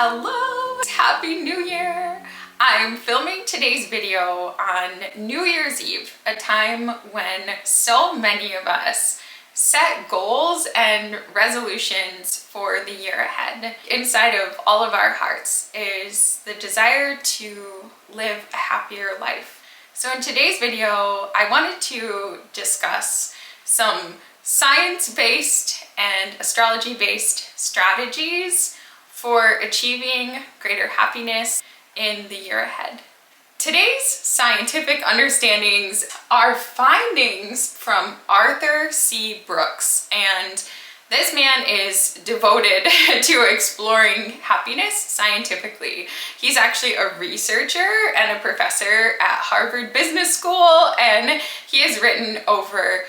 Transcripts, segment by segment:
Hello! Happy New Year! I'm filming today's video on New Year's Eve, a time when so many of us set goals and resolutions for the year ahead. Inside of all of our hearts is the desire to live a happier life. So in today's video, I wanted to discuss some science-based and astrology-based strategies for achieving greater happiness in the year ahead. Today's scientific understandings are findings from Arthur C. Brooks, and this man is devoted to exploring happiness scientifically. He's actually a researcher and a professor at Harvard Business School, and he has written over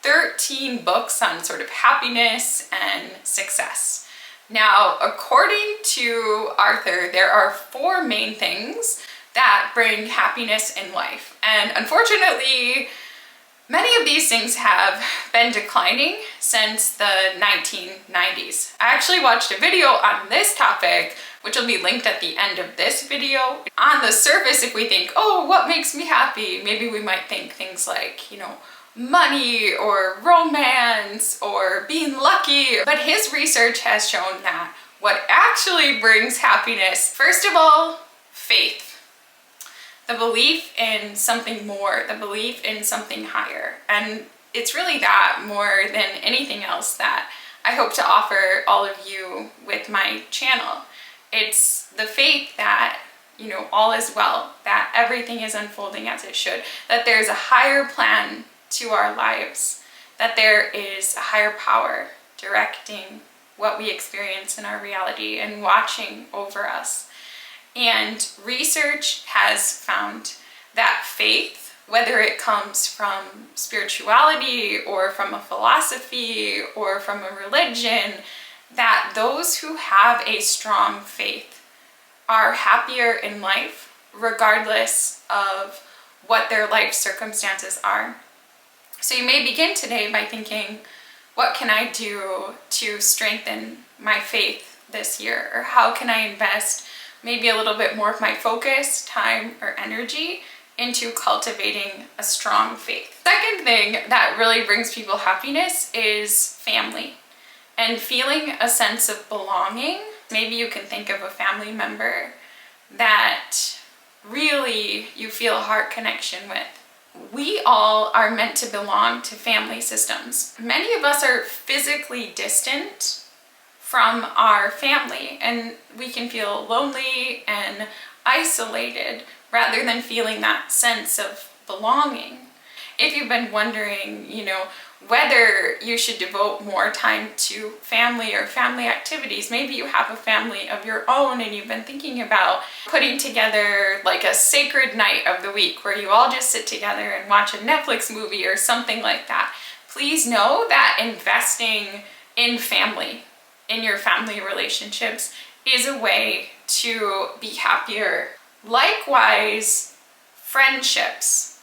13 books on sort of happiness and success. Now, according to Arthur, there are 4 main things that bring happiness in life. And unfortunately, many of these things have been declining since the 1990s. I actually watched a video on this topic, which will be linked at the end of this video. On the surface, if we think, oh, what makes me happy? Maybe we might think things like, money or romance or being lucky. But his research has shown that what actually brings happiness, first of all, faith. The belief in something more, the belief in something higher. And it's really that more than anything else that I hope to offer all of you with my channel. It's the faith that all is well, that everything is unfolding as it should, that there's a higher plan to our lives, that there is a higher power directing what we experience in our reality and watching over us. And research has found that faith, whether it comes from spirituality or from a philosophy or from a religion, that those who have a strong faith are happier in life regardless of what their life circumstances are. So you may begin today by thinking, what can I do to strengthen my faith this year? Or how can I invest maybe a little bit more of my focus, time, or energy into cultivating a strong faith? Second thing that really brings people happiness is family and feeling a sense of belonging. Maybe you can think of a family member that really you feel a heart connection with. We all are meant to belong to family systems. Many of us are physically distant from our family, and we can feel lonely and isolated rather than feeling that sense of belonging. If you've been wondering, whether you should devote more time to family or family activities, maybe you have a family of your own and you've been thinking about putting together like a sacred night of the week where you all just sit together and watch a Netflix movie or something like that. Please know that investing in family, in your family relationships, is a way to be happier. Likewise, friendships,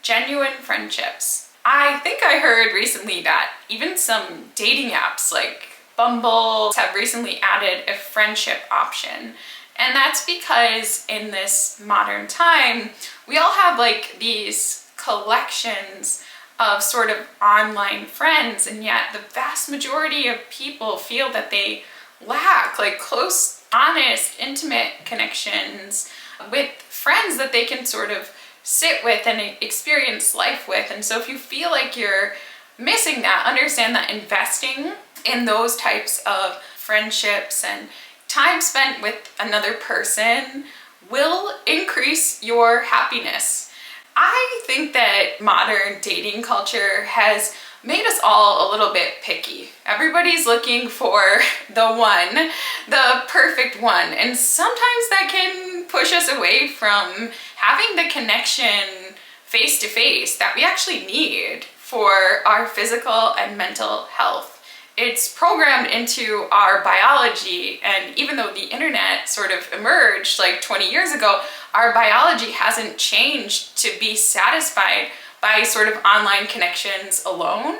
genuine friendships. I think I heard recently that even some dating apps like Bumble have recently added a friendship option. And that's because in this modern time, we all have like these collections of sort of online friends, and yet the vast majority of people feel that they lack like close, honest, intimate connections with friends that they can sort of sit with and experience life with. And so if you feel like you're missing that, understand that investing in those types of friendships and time spent with another person will increase your happiness. I think that modern dating culture has made us all a little bit picky. Everybody's looking for the one, the perfect one. And sometimes that can push us away from having the connection face to face that we actually need for our physical and mental health. It's programmed into our biology, and even though the internet sort of emerged like 20 years ago, our biology hasn't changed to be satisfied by sort of online connections alone.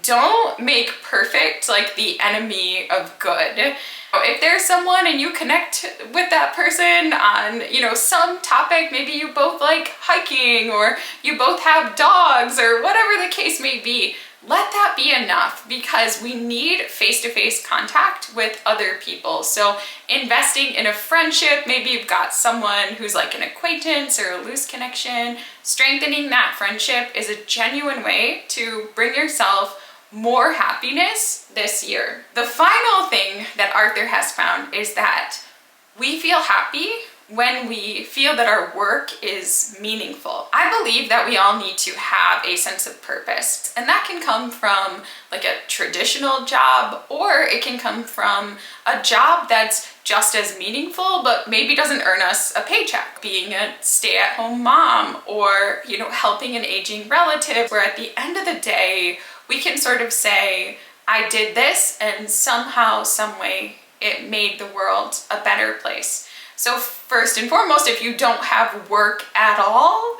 don't make perfect like the enemy of good. If there's someone and you connect with that person on, some topic, maybe you both like hiking or you both have dogs or whatever the case may be, let that be enough, because we need face-to-face contact with other people. So investing in a friendship, maybe you've got someone who's like an acquaintance or a loose connection, strengthening that friendship is a genuine way to bring yourself more happiness this year. The final thing that Arthur has found is that we feel happy when we feel that our work is meaningful. I believe that we all need to have a sense of purpose, and that can come from like a traditional job, or it can come from a job that's just as meaningful but maybe doesn't earn us a paycheck, being a stay-at-home mom or helping an aging relative, where at the end of the day we can sort of say, I did this and somehow, some way it made the world a better place. So first and foremost, if you don't have work at all,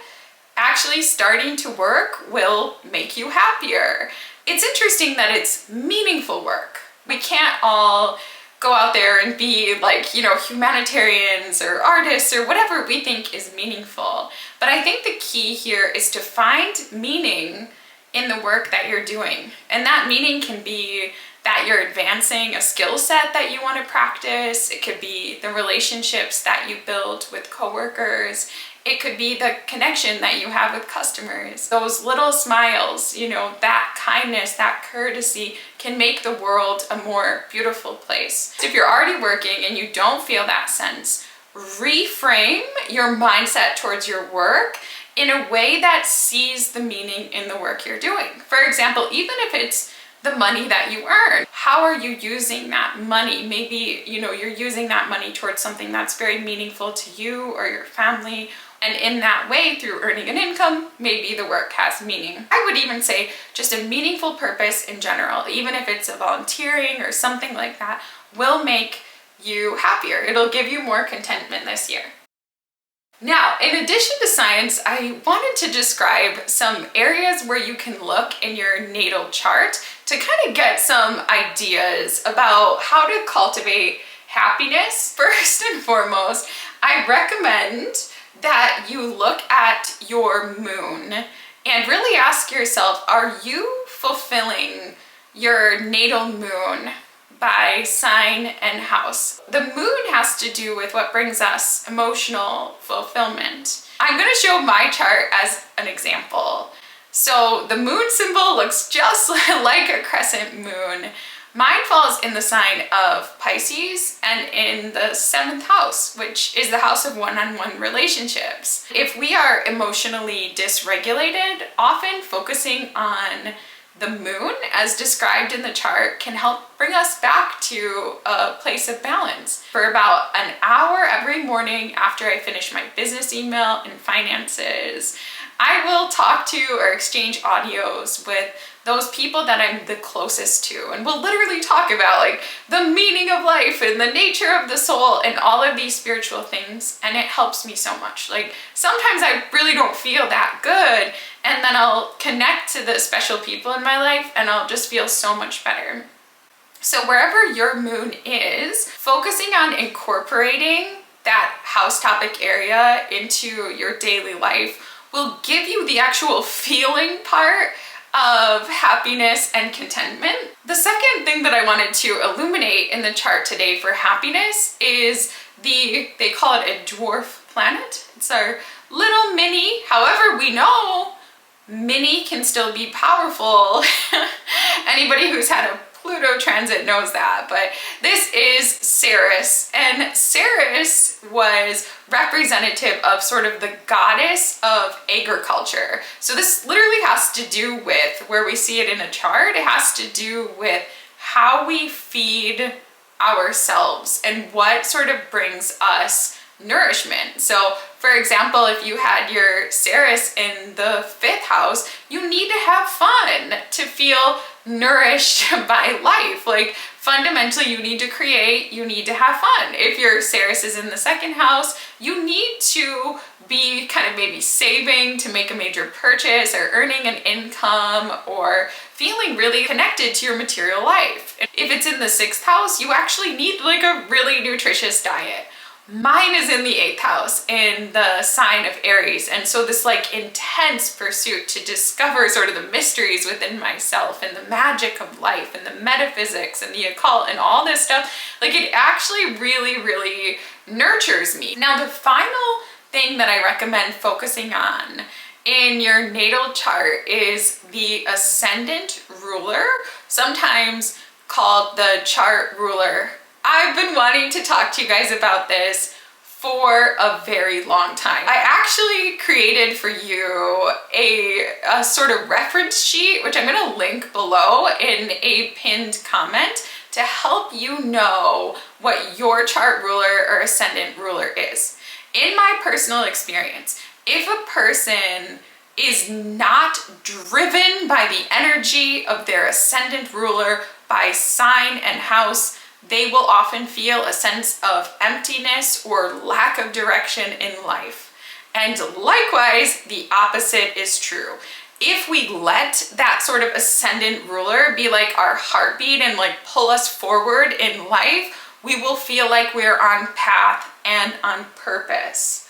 actually starting to work will make you happier. It's interesting that it's meaningful work. We can't all go out there and be like, humanitarians or artists or whatever we think is meaningful. But I think the key here is to find meaning in the work that you're doing. And that meaning can be that you're advancing a skill set that you want to practice. It could be the relationships that you build with coworkers. It could be the connection that you have with customers. Those little smiles, that kindness, that courtesy can make the world a more beautiful place. So if you're already working and you don't feel that sense, reframe your mindset towards your work in a way that sees the meaning in the work you're doing. For example, even if it's the money that you earn, how are you using that money? Maybe, you're using that money towards something that's very meaningful to you or your family. And in that way, through earning an income, maybe the work has meaning. I would even say just a meaningful purpose in general, even if it's a volunteering or something like that, will make you happier. It'll give you more contentment this year. Now, in addition to science, I wanted to describe some areas where you can look in your natal chart to kind of get some ideas about how to cultivate happiness. First and foremost, I recommend that you look at your moon and really ask yourself, are you fulfilling your natal moon by sign and house? The moon has to do with what brings us emotional fulfillment. I'm going to show my chart as an example. So the moon symbol looks just like a crescent moon. Mine falls in the sign of Pisces and in the 7th house, which is the house of one-on-one relationships. If we are emotionally dysregulated, often focusing on the moon, as described in the chart, can help bring us back to a place of balance. For about an hour every morning after I finish my business email and finances, I will talk to or exchange audios with those people that I'm the closest to, and we'll literally talk about like the meaning of life and the nature of the soul and all of these spiritual things, and it helps me so much. Like sometimes I really don't feel that good, and then I'll connect to the special people in my life and I'll just feel so much better. So wherever your moon is, focusing on incorporating that house topic area into your daily life will give you the actual feeling part of happiness and contentment. The second thing that I wanted to illuminate in the chart today for happiness is they call it a dwarf planet. It's our little mini. However, we know mini can still be powerful. Anybody who's had a Pluto transit knows that, but this is Ceres, and Ceres was representative of sort of the goddess of agriculture. So this literally has to do with, where we see it in a chart, it has to do with how we feed ourselves and what sort of brings us nourishment. So for example, if you had your Ceres in the 5th house, you need to have fun to feel nourished by life. Like fundamentally, you need to create, you need to have fun. If your Ceres is in the second house, you need to be kind of maybe saving to make a major purchase or earning an income or feeling really connected to your material life. If it's in the sixth house, you actually need like a really nutritious diet. Mine is in the eighth house in the sign of Aries. And so this like intense pursuit to discover sort of the mysteries within myself and the magic of life and the metaphysics and the occult and all this stuff, like it actually really, really nurtures me. Now, the final thing that I recommend focusing on in your natal chart is the ascendant ruler, sometimes called the chart ruler. I've been wanting to talk to you guys about this for a very long time. I actually created for you a sort of reference sheet, which I'm gonna link below in a pinned comment to help you know what your chart ruler or ascendant ruler is. In my personal experience, if a person is not driven by the energy of their ascendant ruler by sign and house, they will often feel a sense of emptiness or lack of direction in life. And likewise, the opposite is true. If we let that sort of ascendant ruler be like our heartbeat and like pull us forward in life, we will feel like we're on path and on purpose.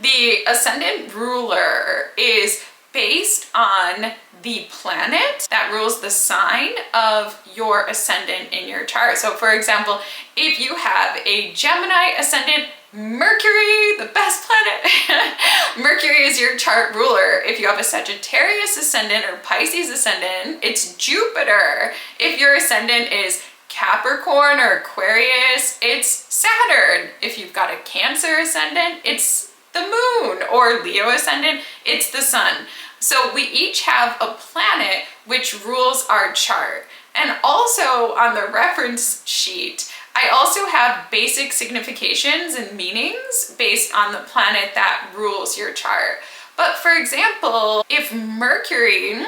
The ascendant ruler is based on the planet that rules the sign of your ascendant in your chart. So for example, if you have a Gemini ascendant, Mercury, the best planet, Mercury is your chart ruler. If you have a Sagittarius ascendant or Pisces ascendant, it's Jupiter. If your ascendant is Capricorn or Aquarius, it's Saturn. If you've got a Cancer ascendant, it's the moon, or Leo ascendant, it's the sun. So we each have a planet which rules our chart. And also on the reference sheet, I also have basic significations and meanings based on the planet that rules your chart. But for example, if Mercury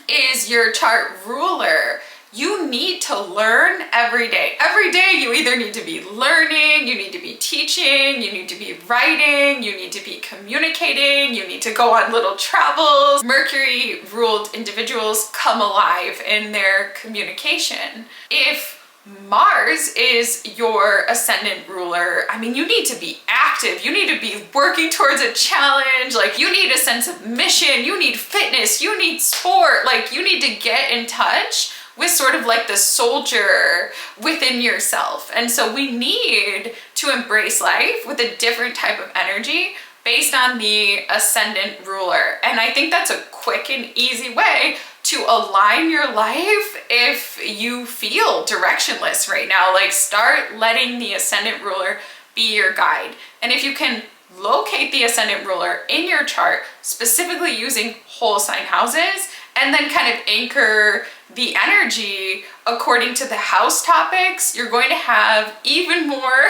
is your chart ruler, you need to learn every day. Every day you either need to be learning, you need to be teaching, you need to be writing, you need to be communicating, you need to go on little travels. Mercury ruled individuals come alive in their communication. If Mars is your ascendant ruler, I mean, you need to be active, you need to be working towards a challenge, like you need a sense of mission, you need fitness, you need sport, like you need to get in touch with sort of like the soldier within yourself. And so we need to embrace life with a different type of energy based on the ascendant ruler. And I think that's a quick and easy way to align your life if you feel directionless right now. Like start letting the ascendant ruler be your guide. And if you can locate the ascendant ruler in your chart, specifically using whole sign houses, and then kind of anchor the energy according to the house topics, you're going to have even more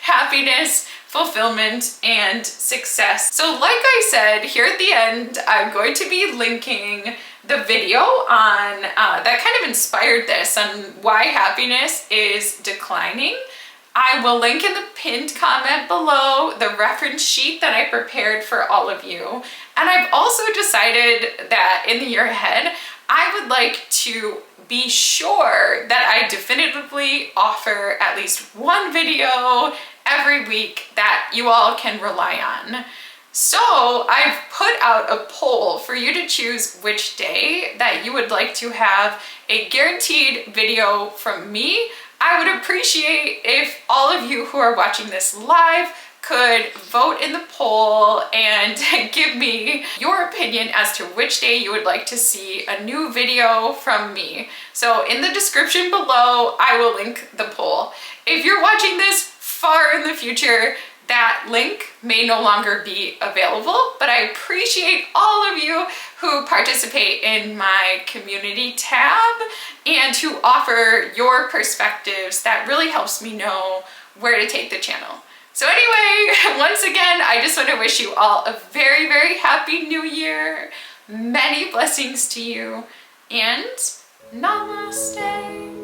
happiness, fulfillment, and success. So like I said, here at the end, I'm going to be linking the video on that kind of inspired this on why happiness is declining. I will link in the pinned comment below the reference sheet that I prepared for all of you. And I've also decided that in the year ahead, I would like to be sure that I definitively offer at least one video every week that you all can rely on. So I've put out a poll for you to choose which day that you would like to have a guaranteed video from me. I would appreciate if all of you who are watching this live could vote in the poll and give me your opinion as to which day you would like to see a new video from me. So in the description below, I will link the poll. If you're watching this far in the future, that link may no longer be available, but I appreciate all of you who participate in my community tab and who offer your perspectives. That really helps me know where to take the channel. So anyway, once again, I just want to wish you all a very, very happy new year. Many blessings to you, and Namaste.